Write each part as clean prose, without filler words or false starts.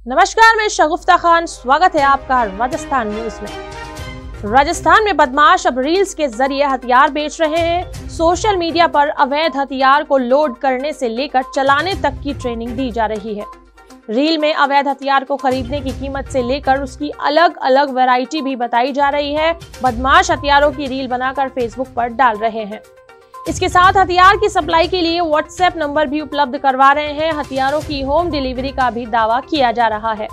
नमस्कार, मैं शगुफ्ता खान, स्वागत है आपका राजस्थान न्यूज में। राजस्थान में बदमाश अब रील्स के जरिए हथियार बेच रहे हैं। सोशल मीडिया पर अवैध हथियार को लोड करने से लेकर चलाने तक की ट्रेनिंग दी जा रही है। रील में अवैध हथियार को खरीदने की कीमत से लेकर उसकी अलग अलग वैरायटी भी बताई जा रही है। बदमाश हथियारों की रील बनाकर फेसबुक पर डाल रहे हैं। इसके साथ हथियार की सप्लाई के लिए व्हाट्सएप नंबर भी उपलब्ध करवा रहे हैं। हथियारों की होम डिलीवरी का भी दावा किया जा रहा है।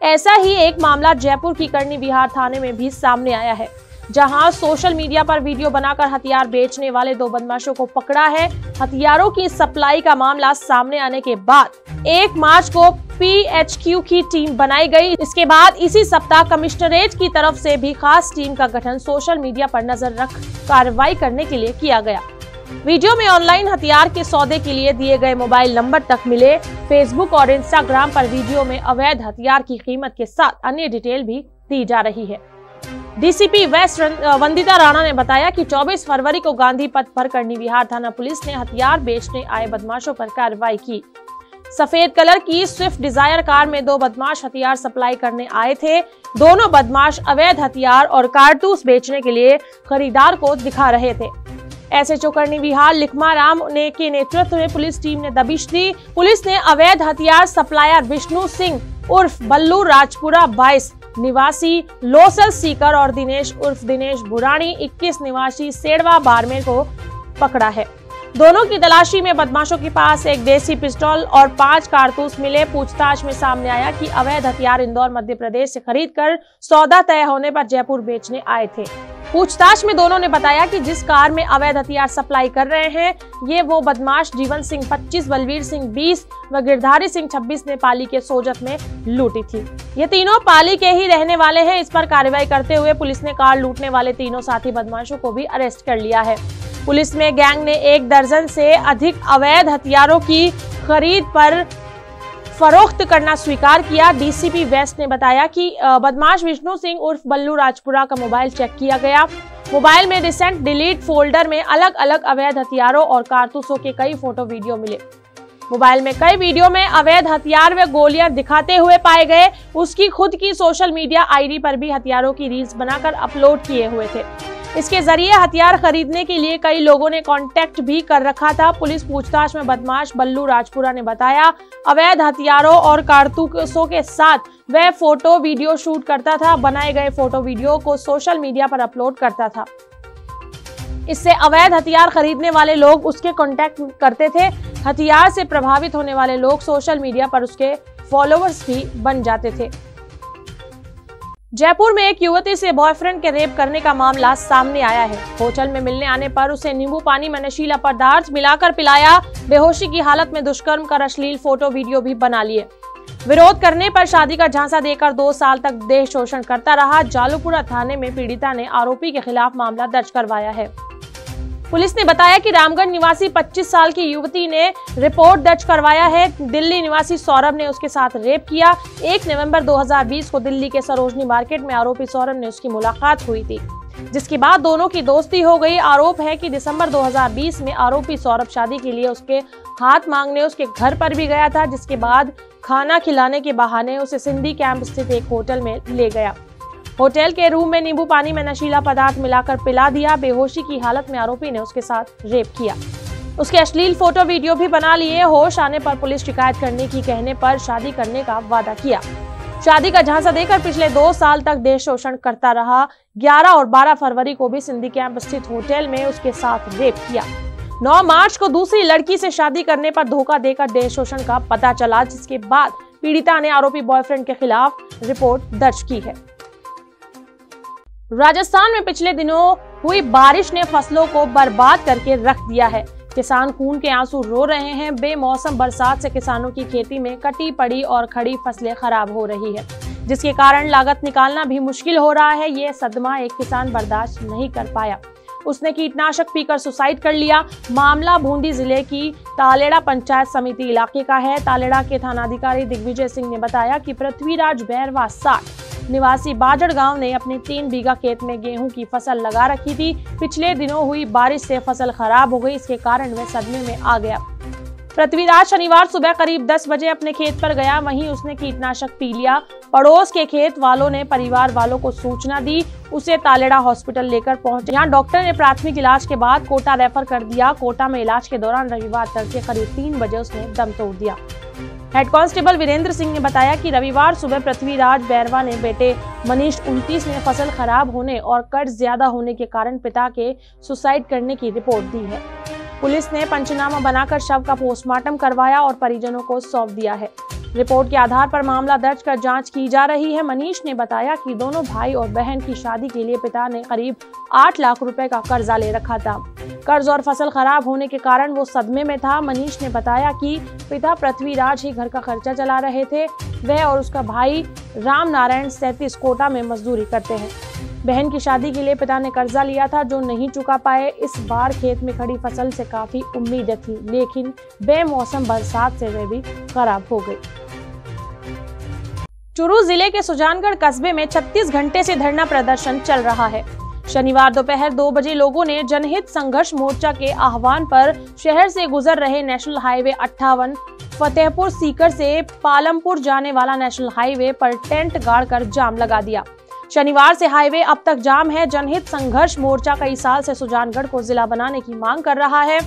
ऐसा ही एक मामला जयपुर की करनी विहार थाने में भी सामने आया है, जहां सोशल मीडिया पर वीडियो बनाकर हथियार बेचने वाले 2 बदमाशों को पकड़ा है। हथियारों की सप्लाई का मामला सामने आने के बाद 1 मार्च को PHQ की टीम बनाई गई। इसके बाद इसी सप्ताह कमिश्नरेट की तरफ से भी खास टीम का गठन सोशल मीडिया पर नजर रख कार्रवाई करने के लिए किया गया। वीडियो में ऑनलाइन हथियार के सौदे के लिए दिए गए मोबाइल नंबर तक मिले। फेसबुक और इंस्टाग्राम पर वीडियो में अवैध हथियार की कीमत के साथ अन्य डिटेल भी दी जा रही है। DCP वेस्ट वंदिता राणा ने बताया कि 24 फरवरी को गांधी पथ पर करनी विहार थाना पुलिस ने हथियार बेचने आए बदमाशों पर कार्रवाई की। सफेद कलर की स्विफ्ट डिजायर कार में 2 बदमाश हथियार सप्लाई करने आए थे। दोनों बदमाश अवैध हथियार और कारतूस बेचने के लिए खरीदार को दिखा रहे थे। SHO करनी विहार लिखमा राम ने के नेतृत्व में पुलिस टीम ने दबिश दी। पुलिस ने अवैध हथियार सप्लायर विष्णु सिंह उर्फ बल्लू राजपुरा 22 निवासी लोसल सीकर और दिनेश उर्फ दिनेश बुरानी 21 निवासी सेड़वा बारमेर को पकड़ा है। दोनों की तलाशी में बदमाशों के पास एक देसी पिस्टल और 5 कारतूस मिले। पूछताछ में सामने आया कि अवैध हथियार इंदौर मध्य प्रदेश से खरीदकर सौदा तय होने पर जयपुर बेचने आए थे। पूछताछ में दोनों ने बताया कि जिस कार में अवैध हथियार सप्लाई कर रहे हैं ये वो बदमाश जीवन सिंह 25, बलवीर सिंह 20 व गिरधारी सिंह 26 ने पाली के सोजत में लूटी थी। ये तीनों पाली के ही रहने वाले हैं। इस पर कार्रवाई करते हुए पुलिस ने कार लूटने वाले तीनों साथी बदमाशों को भी अरेस्ट कर लिया है। पुलिस में गैंग ने 1 दर्जन से अधिक अवैध हथियारों की खरीद पर फरोख्त करना स्वीकार किया। DCP वेस्ट ने बताया कि बदमाश विष्णु सिंह उर्फ बल्लू राजपुरा का मोबाइल चेक किया गया। मोबाइल में रिसेंट डिलीट फोल्डर में अलग अलग अवैध हथियारों और कारतूसों के कई फोटो वीडियो मिले। मोबाइल में कई वीडियो में अवैध हथियार व गोलियां दिखाते हुए पाए गए। उसकी खुद की सोशल मीडिया ID पर भी हथियारों की रील्स बनाकर अपलोड किए हुए थे। इसके जरिए हथियार खरीदने के लिए कई लोगों ने कांटेक्ट भी कर रखा था। पुलिस पूछताछ में बदमाश बल्लू राजपुरा ने बताया अवैध हथियारों और कारतूसों के साथ वह फोटो वीडियो शूट करता था। बनाए गए फोटो वीडियो को सोशल मीडिया पर अपलोड करता था। इससे अवैध हथियार खरीदने वाले लोग उसके कांटेक्ट करते थे। हथियार से प्रभावित होने वाले लोग सोशल मीडिया पर उसके फॉलोअर्स भी बन जाते थे। जयपुर में एक युवती से बॉयफ्रेंड के रेप करने का मामला सामने आया है। होटल में मिलने आने पर उसे नींबू पानी में नशीला पदार्थ मिलाकर पिलाया। बेहोशी की हालत में दुष्कर्म कर अश्लील फोटो वीडियो भी बना लिए। विरोध करने पर शादी का झांसा देकर 2 साल तक देह शोषण करता रहा। जालूपुरा थाने में पीड़िता ने आरोपी के खिलाफ मामला दर्ज करवाया है। पुलिस ने बताया कि रामगढ़ निवासी 25 साल की युवती ने रिपोर्ट दर्ज करवाया है। दिल्ली निवासी सौरभ ने उसके साथ रेप किया। 1 नवंबर 2020 को दिल्ली के सरोजनी मार्केट में आरोपी सौरभ ने उसकी मुलाकात हुई थी, जिसके बाद दोनों की दोस्ती हो गई। आरोप है कि दिसंबर 2020 में आरोपी सौरभ शादी के लिए उसके हाथ मांगने उसके घर पर भी गया था, जिसके बाद खाना खिलाने के बहाने उसे सिंधी कैंप स्थित एक होटल में ले गया। होटल के रूम में नींबू पानी में नशीला पदार्थ मिलाकर पिला दिया। बेहोशी की हालत में आरोपी ने उसके साथ रेप किया। उसके अश्लील फोटो वीडियो भी बना लिए। होश आने पर पुलिस शिकायत करने की कहने पर शादी करने का वादा किया। शादी का झांसा देकर पिछले 2 साल तक देह शोषण करता रहा। 11 और 12 फरवरी को भी सिंधी कैंप स्थित होटल में उसके साथ रेप किया। 9 मार्च को दूसरी लड़की से शादी करने पर धोखा देकर देह शोषण का पता चला, जिसके बाद पीड़िता ने आरोपी बॉयफ्रेंड के खिलाफ रिपोर्ट दर्ज की है। राजस्थान में पिछले दिनों हुई बारिश ने फसलों को बर्बाद करके रख दिया है। किसान खून के आंसू रो रहे हैं। बेमौसम बरसात से किसानों की खेती में कटी पड़ी और खड़ी फसलें खराब हो रही है, जिसके कारण लागत निकालना भी मुश्किल हो रहा है। ये सदमा एक किसान बर्दाश्त नहीं कर पाया। उसने कीटनाशक पीकर सुसाइड कर लिया। मामला बूंदी जिले की तालेड़ा पंचायत समिति इलाके का है। तालेड़ा के थानाधिकारी दिग्विजय सिंह ने बताया कि पृथ्वीराज बैरवा 60 निवासी बाजड़ गांव ने अपने 3 बीघा खेत में गेहूं की फसल लगा रखी थी। पिछले दिनों हुई बारिश से फसल खराब हो गई। इसके कारण वह सदमे में आ गया। पृथ्वीराज शनिवार सुबह करीब 10 बजे अपने खेत पर गया, वहीं उसने कीटनाशक पी लिया। पड़ोस के खेत वालों ने परिवार वालों को सूचना दी, उसे तालेड़ा हॉस्पिटल लेकर पहुंचे। यहाँ डॉक्टर ने प्राथमिक इलाज के बाद कोटा रेफर कर दिया। कोटा में इलाज के दौरान रविवार तड़के करीब 3 बजे उसने दम तोड़ दिया। हेड कांस्टेबल वीरेंद्र सिंह ने बताया कि रविवार सुबह पृथ्वीराज बैरवा ने बेटे मनीष 29 ने फसल खराब होने और कर्ज ज्यादा होने के कारण पिता के सुसाइड करने की रिपोर्ट दी है। पुलिस ने पंचनामा बनाकर शव का पोस्टमार्टम करवाया और परिजनों को सौंप दिया है। रिपोर्ट के आधार पर मामला दर्ज कर जांच की जा रही है। मनीष ने बताया कि दोनों भाई और बहन की शादी के लिए पिता ने करीब 8 लाख रुपए का कर्जा ले रखा था। कर्ज और फसल खराब होने के कारण वो सदमे में था। मनीष ने बताया कि पिता पृथ्वीराज ही घर का खर्चा चला रहे थे। वह और उसका भाई राम नारायण 37 कोटा में मजदूरी करते हैं। बहन की शादी के लिए पिता ने कर्जा लिया था जो नहीं चुका पाए। इस बार खेत में खड़ी फसल से काफी उम्मीदें थी, लेकिन बेमौसम बरसात से वे भी खराब हो गई। चूरू जिले के सुजानगढ़ कस्बे में 36 घंटे से धरना प्रदर्शन चल रहा है। शनिवार दोपहर 2 बजे लोगों ने जनहित संघर्ष मोर्चा के आह्वान पर शहर से गुजर रहे नेशनल हाईवे 58 फतेहपुर सीकर से पालमपुर जाने वाला नेशनल हाईवे पर टेंट गाड़कर जाम लगा दिया। शनिवार से हाईवे अब तक जाम है। जनहित संघर्ष मोर्चा कई साल से सुजानगढ़ को जिला बनाने की मांग कर रहा है।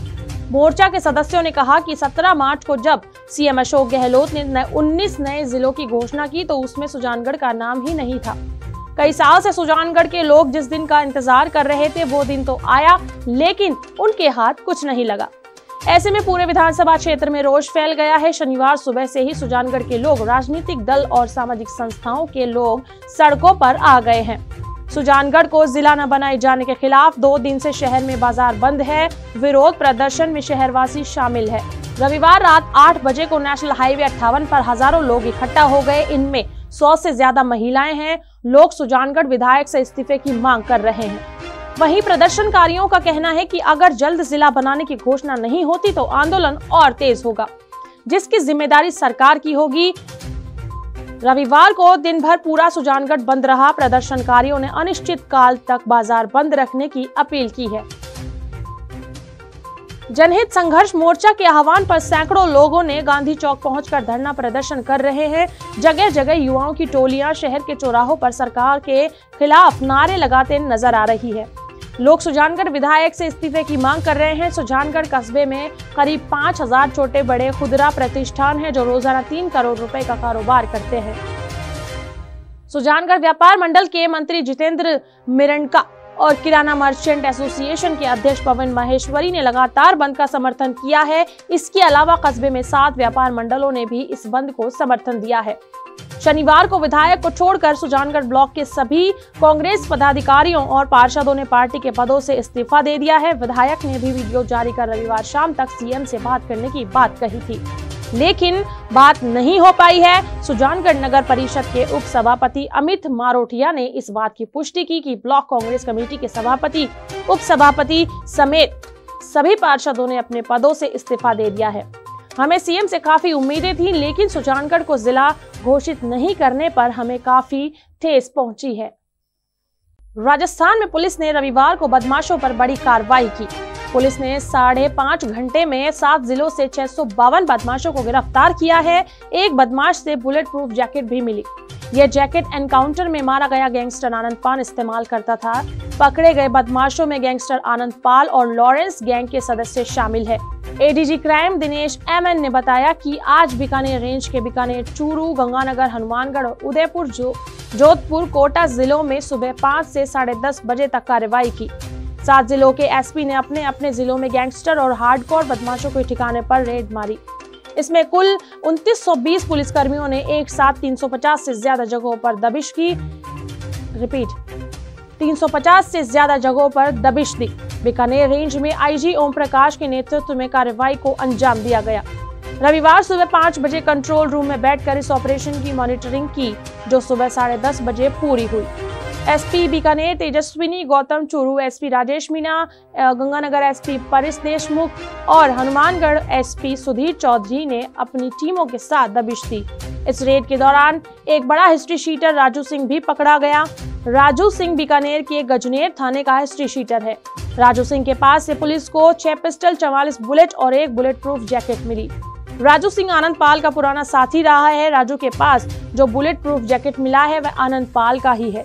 मोर्चा के सदस्यों ने कहा कि 17 मार्च को जब सीएम अशोक गहलोत ने 19 नए जिलों की घोषणा की तो उसमें सुजानगढ़ का नाम ही नहीं था। कई साल से सुजानगढ़ के लोग जिस दिन का इंतजार कर रहे थे वो दिन तो आया, लेकिन उनके हाथ कुछ नहीं लगा। ऐसे में पूरे विधानसभा क्षेत्र में रोष फैल गया है। शनिवार सुबह से ही सुजानगढ़ के लोग, राजनीतिक दल और सामाजिक संस्थाओं के लोग सड़कों पर आ गए हैं। सुजानगढ़ को जिला न बनाए जाने के खिलाफ 2 दिन से शहर में बाजार बंद है। विरोध प्रदर्शन में शहरवासी शामिल है। रविवार रात 8 बजे को नेशनल हाईवे 58 पर हजारों लोग इकट्ठा हो गए। इनमें 100 से ज्यादा महिलाएं हैं। लोग सुजानगढ़ विधायक से इस्तीफे की मांग कर रहे हैं। वहीं प्रदर्शनकारियों का कहना है कि अगर जल्द जिला बनाने की घोषणा नहीं होती तो आंदोलन और तेज होगा, जिसकी जिम्मेदारी सरकार की होगी। रविवार को दिन भर पूरा सुजानगढ़ बंद रहा। प्रदर्शनकारियों ने अनिश्चित काल तक बाजार बंद रखने की अपील की है। जनहित संघर्ष मोर्चा के आह्वान पर सैकड़ों लोगों ने गांधी चौक पहुंचकर धरना प्रदर्शन कर रहे हैं। जगह जगह युवाओं की टोलियां शहर के चौराहों पर सरकार के खिलाफ नारे लगाते नजर आ रही है। लोग सुजानगढ़ विधायक से इस्तीफे की मांग कर रहे हैं। सुजानगढ़ कस्बे में करीब 5000 छोटे बड़े खुदरा प्रतिष्ठान हैं जो रोजाना 3 करोड़ रुपए का कारोबार करते हैं। सुजानगढ़ व्यापार मंडल के मंत्री जितेंद्र मिरंडका और किराना मर्चेंट एसोसिएशन के अध्यक्ष पवन माहेश्वरी ने लगातार बंद का समर्थन किया है। इसके अलावा कस्बे में 7 व्यापार मंडलों ने भी इस बंद को समर्थन दिया है। शनिवार को विधायक को छोड़कर सुजानगढ़ ब्लॉक के सभी कांग्रेस पदाधिकारियों और पार्षदों ने पार्टी के पदों से इस्तीफा दे दिया है। विधायक ने भी वीडियो जारी कर रविवार शाम तक सीएम से बात करने की बात कही थी, लेकिन बात नहीं हो पाई है। सुजानगढ़ नगर परिषद के उप सभापति अमित मारोटिया ने इस बात की पुष्टि की कि ब्लॉक कांग्रेस कमेटी के सभापति, उप सभापति समेत सभी पार्षदों ने अपने पदों से इस्तीफा दे दिया है। हमें सीएम से काफी उम्मीदें थी, लेकिन सुजानगढ़ को जिला घोषित नहीं करने पर हमें काफी ठेस पहुंची है। राजस्थान में पुलिस ने रविवार को बदमाशों पर बड़ी कार्रवाई की। पुलिस ने 5.5 घंटे में 7 जिलों से 652 बदमाशों को गिरफ्तार किया है। एक बदमाश से बुलेट प्रूफ जैकेट भी मिली। यह जैकेट एनकाउंटर में मारा गया गैंगस्टर आनंद पाल इस्तेमाल करता था। पकड़े गए बदमाशों में गैंगस्टर आनंद पाल और लॉरेंस गैंग के सदस्य शामिल है। एडीजी क्राइम दिनेश एमएन ने बताया कि आज बीकानेर रेंज के बीकानेर, चूरू, गंगानगर, हनुमानगढ़ और उदयपुर, जोधपुर, कोटा जिलों में सुबह 5 से 10:30 बजे तक कार्रवाई की। 7 जिलों के एसपी ने अपने अपने जिलों में गैंगस्टर और हार्डकोर बदमाशों के ठिकाने पर रेड मारी। इसमें कुल 2920 पुलिसकर्मियों ने एक साथ 350 से ज्यादा जगहों पर दबिश की। 350 से ज्यादा जगहों पर दबिश दी। बीकानेर रेंज में आईजी ओम प्रकाश के नेतृत्व में कार्रवाई को अंजाम दिया गया। रविवार सुबह 5 बजे कंट्रोल रूम में बैठकर इस ऑपरेशन की मॉनिटरिंग की, जो सुबह 10:30 बजे पूरी हुई। SP Bikaner Tejaswini Gautam, Churu SP Rajesh Meena, Ganganagar SP Paresh Deshmukh और हनुमानगढ़ एसपी सुधीर चौधरी ने अपनी टीमों के साथ दबिश दी। इस रेड के दौरान एक बड़ा हिस्ट्री शीटर राजू सिंह भी पकड़ा गया। राजू सिंह बीकानेर के गजनेर थाने का हिस्ट्री शीटर है। राजू सिंह के पास से पुलिस को 6 पिस्टल, 44 बुलेट और 1 बुलेट प्रूफ जैकेट मिली। राजू सिंह आनंद पाल का पुराना साथी रहा है। राजू के पास जो बुलेट प्रूफ जैकेट मिला है वह आनंद पाल का ही है।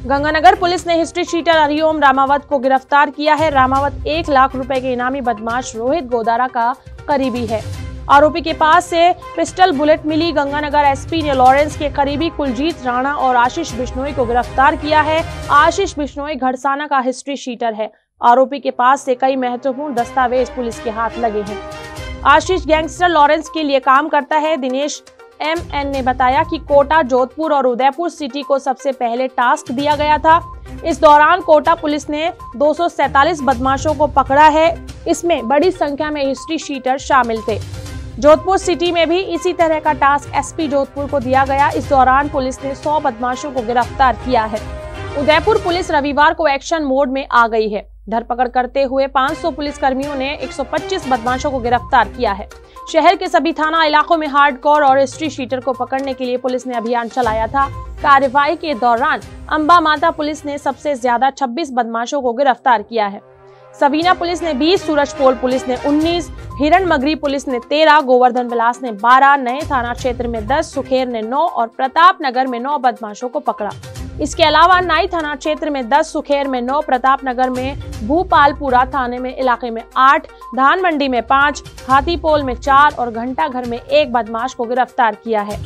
गंगानगर पुलिस ने हिस्ट्री शीटर हरिओम रामावत को गिरफ्तार किया है। रामावत 1 लाख रुपए के इनामी बदमाश रोहित गोदारा का करीबी है। आरोपी के पास से पिस्टल, बुलेट मिली। गंगानगर एसपी ने लॉरेंस के करीबी कुलजीत राणा और आशीष बिश्नोई को गिरफ्तार किया है। आशीष बिश्नोई घड़साना का हिस्ट्री शीटर है। आरोपी के पास से कई महत्वपूर्ण दस्तावेज पुलिस के हाथ लगे हैं। आशीष गैंगस्टर लॉरेंस के लिए काम करता है। दिनेश MN ने बताया कि कोटा, जोधपुर और उदयपुर सिटी को सबसे पहले टास्क दिया गया था। इस दौरान कोटा पुलिस ने 247 बदमाशों को पकड़ा है। इसमें बड़ी संख्या में हिस्ट्री शीटर शामिल थे। जोधपुर सिटी में भी इसी तरह का टास्क एसपी जोधपुर को दिया गया। इस दौरान पुलिस ने 100 बदमाशों को गिरफ्तार किया है। उदयपुर पुलिस रविवार को एक्शन मोड में आ गई है। धरपकड़ करते हुए 500 पुलिस कर्मियों ने 125 बदमाशों को गिरफ्तार किया है। शहर के सभी थाना इलाकों में हार्डकोर और हिस्ट्री शीटर को पकड़ने के लिए पुलिस ने अभियान चलाया था। कार्रवाई के दौरान अंबा माता पुलिस ने सबसे ज्यादा 26 बदमाशों को गिरफ्तार किया है। सवीना पुलिस ने 20, सूरजपोल पुलिस ने 19, हिरण मगरी पुलिस ने 13, गोवर्धन विलास ने 12, नए थाना क्षेत्र में 10, सुखेर ने 9 और प्रताप नगर में 9 बदमाशों को पकड़ा। इसके अलावा नई थाना क्षेत्र में 10, सुखेर में 9, प्रताप नगर में, भूपालपुरा थाने में इलाके में 8, धान मंडी में 5, हाथीपोल में 4 और घंटा घर में 1 बदमाश को गिरफ्तार किया है।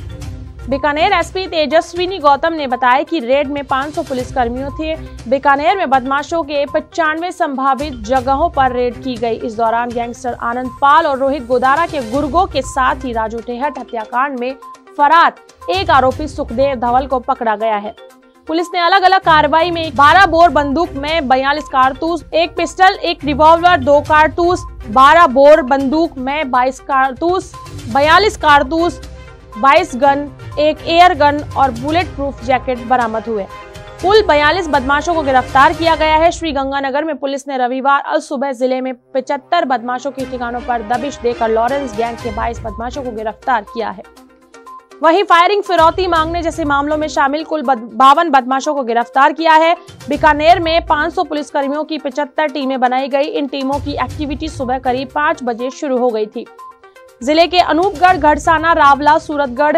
बीकानेर एसपी तेजस्विनी गौतम ने बताया कि रेड में 500 पुलिस कर्मियों थे। बीकानेर में बदमाशों के 95 संभावित जगहों पर रेड की गई। इस दौरान गैंगस्टर आनंद पाल और रोहित गोदारा के गुर्गों के साथ ही राजू टेहट हत्याकांड में फरार एक आरोपी सुखदेव धवल को पकड़ा गया है। पुलिस ने अलग अलग कार्रवाई में 12 बोर बंदूक में 42 कारतूस, 1 पिस्टल, 1 रिवॉल्वर, 2 कारतूस, 12 बोर बंदूक में 22 कारतूस, 42 कारतूस, 22 गन, 1 एयर गन और बुलेट प्रूफ जैकेट बरामद हुए। कुल 42 बदमाशों को गिरफ्तार किया गया है। श्री गंगानगर में पुलिस ने रविवार अल सुबह जिले में 75 बदमाशों के ठिकानों पर दबिश देकर लॉरेंस गैंग के 22 बदमाशों को गिरफ्तार किया है। वहीं फायरिंग, फिरौती मांगने जैसे मामलों में शामिल कुल 52 बदमाशों को गिरफ्तार किया है। बीकानेर में 500 पुलिसकर्मियों की 75 टीमें बनाई गई। इन टीमों की एक्टिविटी सुबह करीब 5 बजे शुरू हो गई थी। जिले के अनूपगढ़, घड़साना, रावला, सूरतगढ़,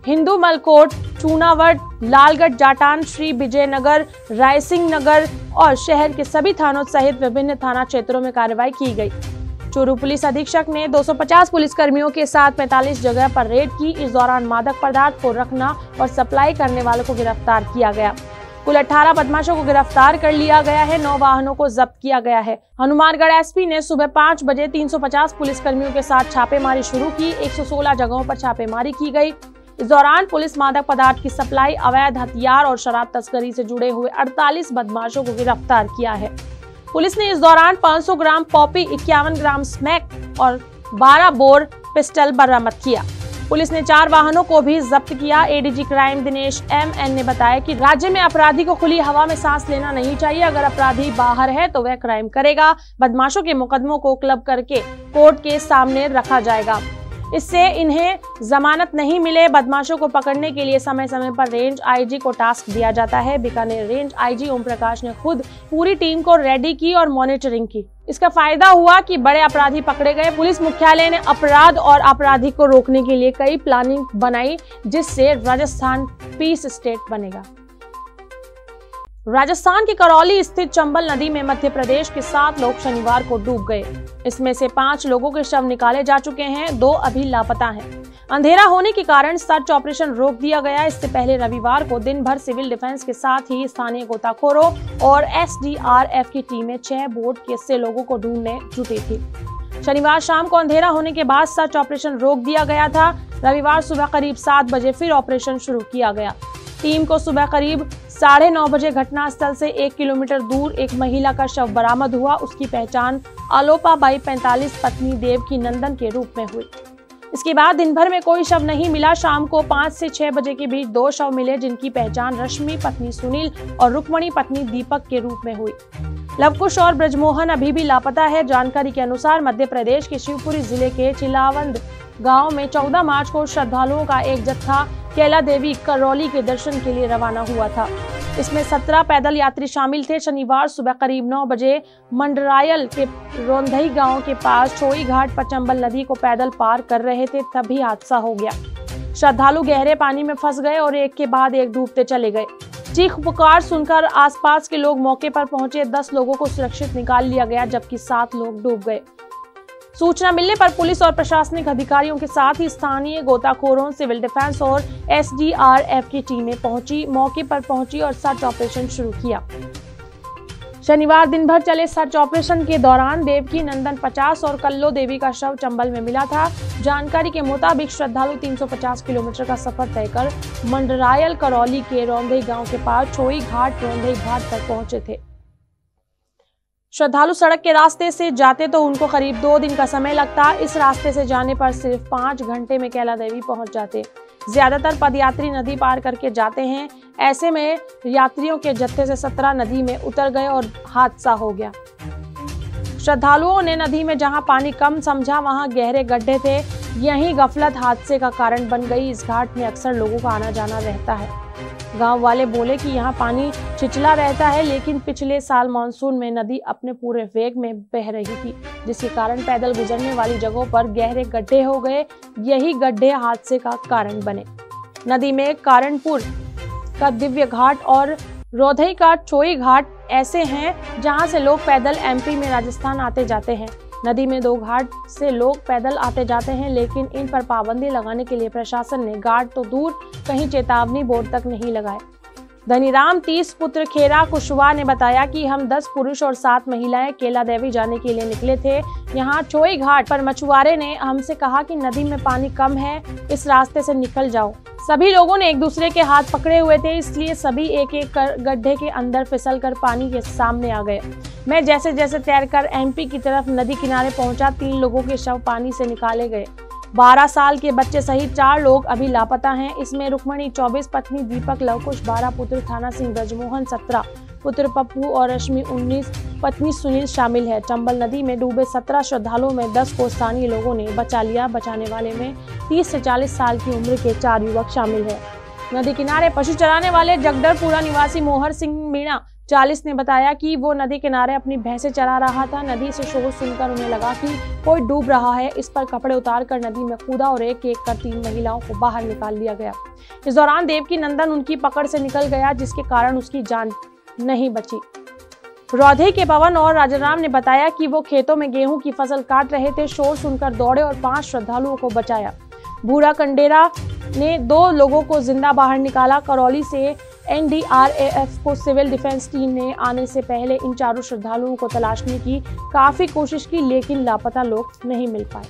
हिंदू मलकोट, चूनावट, लालगढ़, जाटान, श्री विजयनगर, रायसिंह नगर और शहर के सभी थानों सहित विभिन्न थाना क्षेत्रों में कार्रवाई की गई। चूरू पुलिस अधीक्षक ने 250 पुलिसकर्मियों के साथ 45 जगह पर रेड की। इस दौरान मादक पदार्थ को रखना और सप्लाई करने वालों को गिरफ्तार किया गया। कुल 18 बदमाशों को गिरफ्तार कर लिया गया है। 9 वाहनों को जब्त किया गया है। हनुमानगढ़ एसपी ने सुबह 5 बजे 350 पुलिसकर्मियों के साथ छापेमारी शुरू की। 116 जगहों पर छापेमारी की गई। इस दौरान पुलिस मादक पदार्थ की सप्लाई, अवैध हथियार और शराब तस्करी से जुड़े हुए 48 बदमाशों को गिरफ्तार किया है। पुलिस ने इस दौरान 500 ग्राम पॉपी, 51 ग्राम स्मैक और 12 बोर पिस्टल बरामद किया। पुलिस ने 4 वाहनों को भी जब्त किया। एडीजी क्राइम दिनेश MN ने बताया कि राज्य में अपराधी को खुली हवा में सांस लेना नहीं चाहिए। अगर अपराधी बाहर है तो वह क्राइम करेगा। बदमाशों के मुकदमों को क्लब करके कोर्ट के सामने रखा जाएगा। इससे इन्हें जमानत नहीं मिले। बदमाशों को पकड़ने के लिए समय समय पर रेंज IG को टास्क दिया जाता है। बीकानेर रेंज IG ओम प्रकाश ने खुद पूरी टीम को रेडी की और मॉनिटरिंग की। इसका फायदा हुआ कि बड़े अपराधी पकड़े गए। पुलिस मुख्यालय ने अपराध और अपराधी को रोकने के लिए कई प्लानिंग बनाई, जिससे राजस्थान पीस स्टेट बनेगा। राजस्थान के करौली स्थित चंबल नदी में मध्य प्रदेश के 7 लोग शनिवार को डूब गए। इसमें से 5 लोगों के शव निकाले जा चुके हैं, 2 अभी लापता हैं। अंधेरा होने के कारण सर्च ऑपरेशन रोक दिया गया। इससे पहले रविवार को दिन भर सिविल डिफेंस के साथ ही स्थानीय गोताखोरों और SDRF की टीमें 6 बोट से लोगों को ढूंढने जुटी थी। शनिवार शाम को अंधेरा होने के बाद सर्च ऑपरेशन रोक दिया गया था। रविवार सुबह करीब 7 बजे फिर ऑपरेशन शुरू किया गया। टीम को सुबह करीब 9:30 बजे घटनास्थल से 1 किलोमीटर दूर एक महिला का शव बरामद हुआ। उसकी पहचान आलोपा बाई 45 पत्नी देवकी नंदन के रूप में हुई। इसके बाद दिन भर में कोई शव नहीं मिला। शाम को 5 से 6 बजे के बीच 2 शव मिले, जिनकी पहचान रश्मि पत्नी सुनील और रुक्मणी पत्नी दीपक के रूप में हुई। लवकुश और ब्रजमोहन अभी भी लापता है। जानकारी के अनुसार मध्य प्रदेश के शिवपुरी जिले के चिलावंद गांव में 14 मार्च को श्रद्धालुओं का एक जत्था कैला देवी करौली के दर्शन के लिए रवाना हुआ था। इसमें 17 पैदल यात्री शामिल थे। शनिवार सुबह करीब 9 बजे मंडरायल के रोंधई गांव के पास छोई घाट पर चंबल नदी को पैदल पार कर रहे थे, तभी हादसा हो गया। श्रद्धालु गहरे पानी में फंस गए और एक के बाद एक डूबते चले गए। चीख पुकार सुनकर आसपास के लोग मौके पर पहुंचे। 10 लोगों को सुरक्षित निकाल लिया गया, जबकि 7 लोग डूब गए। सूचना मिलने पर पुलिस और प्रशासनिक अधिकारियों के साथ ही स्थानीय गोताखोरों, सिविल डिफेंस और SDRF की टीमें मौके पर पहुंची और सर्च ऑपरेशन शुरू किया। शनिवार दिन भर चले सर्च ऑपरेशन के दौरान देवकी नंदन 50 और कल्लो देवी का शव चंबल में मिला था। जानकारी के मुताबिक श्रद्धालु 350 किलोमीटर का सफर तय कर मंडरायल करौली के रोंधई गांव के पास छोई घाट रोंधई घाट तक पहुंचे थे। श्रद्धालु सड़क के रास्ते से जाते तो उनको करीब 2 दिन का समय लगता। इस रास्ते से जाने पर सिर्फ 5 घंटे में कैला देवी पहुंच जाते। ज्यादातर पदयात्री नदी पार करके जाते हैं। ऐसे में यात्रियों के जत्थे से 17 नदी में उतर गए और हादसा हो गया। श्रद्धालुओं ने नदी में जहां पानी कम समझा वहां गहरे गड्ढे थे। यही गफलत हादसे का कारण बन गई। इस घाट में अक्सर लोगों का आना जाना रहता है। गांव वाले बोले कि यहाँ पानी छिछला रहता है, लेकिन पिछले साल मानसून में नदी अपने पूरे वेग में बह रही थी, जिसके कारण पैदल गुजरने वाली जगहों पर गहरे गड्ढे हो गए। यही गड्ढे हादसे का कारण बने। नदी में कारणपुर का दिव्य घाट और रोंधई का छोई घाट ऐसे हैं जहां से लोग पैदल MP में राजस्थान आते जाते हैं। नदी में 2 घाट से लोग पैदल आते जाते हैं, लेकिन इन पर पाबंदी लगाने के लिए प्रशासन ने घाट तो दूर कहीं चेतावनी बोर्ड तक नहीं लगाए। धनीराम 30 पुत्र खेरा कुशवाहा ने बताया कि हम 10 पुरुष और 7 महिलाएं कैला देवी जाने के लिए निकले थे। यहाँ छोई घाट पर मछुआरे ने हमसे कहा कि नदी में पानी कम है, इस रास्ते से निकल जाओ। सभी लोगों ने एक दूसरे के हाथ पकड़े हुए थे, इसलिए सभी एक एक गड्ढे के अंदर फिसलकर पानी के सामने आ गए। मैं जैसे जैसे तैरकर MP की तरफ नदी किनारे पहुंचा, 3 लोगों के शव पानी से निकाले गए। 12 साल के बच्चे सहित 4 लोग अभी लापता हैं। इसमें रुक्मणी 24, पत्नी दीपक लवकुश 12, पुत्र थाना सिंह ब्रजमोहन 17, पुत्र पप्पू और रश्मि 19, पत्नी सुनील शामिल है। चंबल नदी में डूबे 17 श्रद्धालुओं में 10 को स्थानीय लोगों ने बचा लिया। बचाने वाले में 30 से 40 साल की उम्र के 4 युवक शामिल है। नदी किनारे पशु चराने वाले जगदलपुरा निवासी मोहर सिंह मीणा 40 ने बताया कि वो नदी किनारे अपनी भैंसें चरा रहा था। नदी से शोर सुनकर उन्हें लगा कि कोई डूब रहा है। इस पर कपड़े उतारकर नदी में कूदा और एक एक कर 3 महिलाओं को बाहर निकाल लिया गया। इस दौरान देवकी नंदन उनकी पकड़ से निकल गया, जिसके कारण उसकी जान नहीं बची। रोंधई के पवन और राजाराम ने बताया कि वो खेतों में गेहूं की फसल काट रहे थे। शोर सुनकर दौड़े और 5 श्रद्धालुओं को बचाया। भूरा कंडेरा ने 2 लोगों को जिंदा बाहर निकाला। करौली से NDRAF को सिविल डिफेंस टीम ने आने से पहले इन चारों श्रद्धालुओं को तलाशने की काफी कोशिश की, लेकिन लापता लोग नहीं मिल पाए।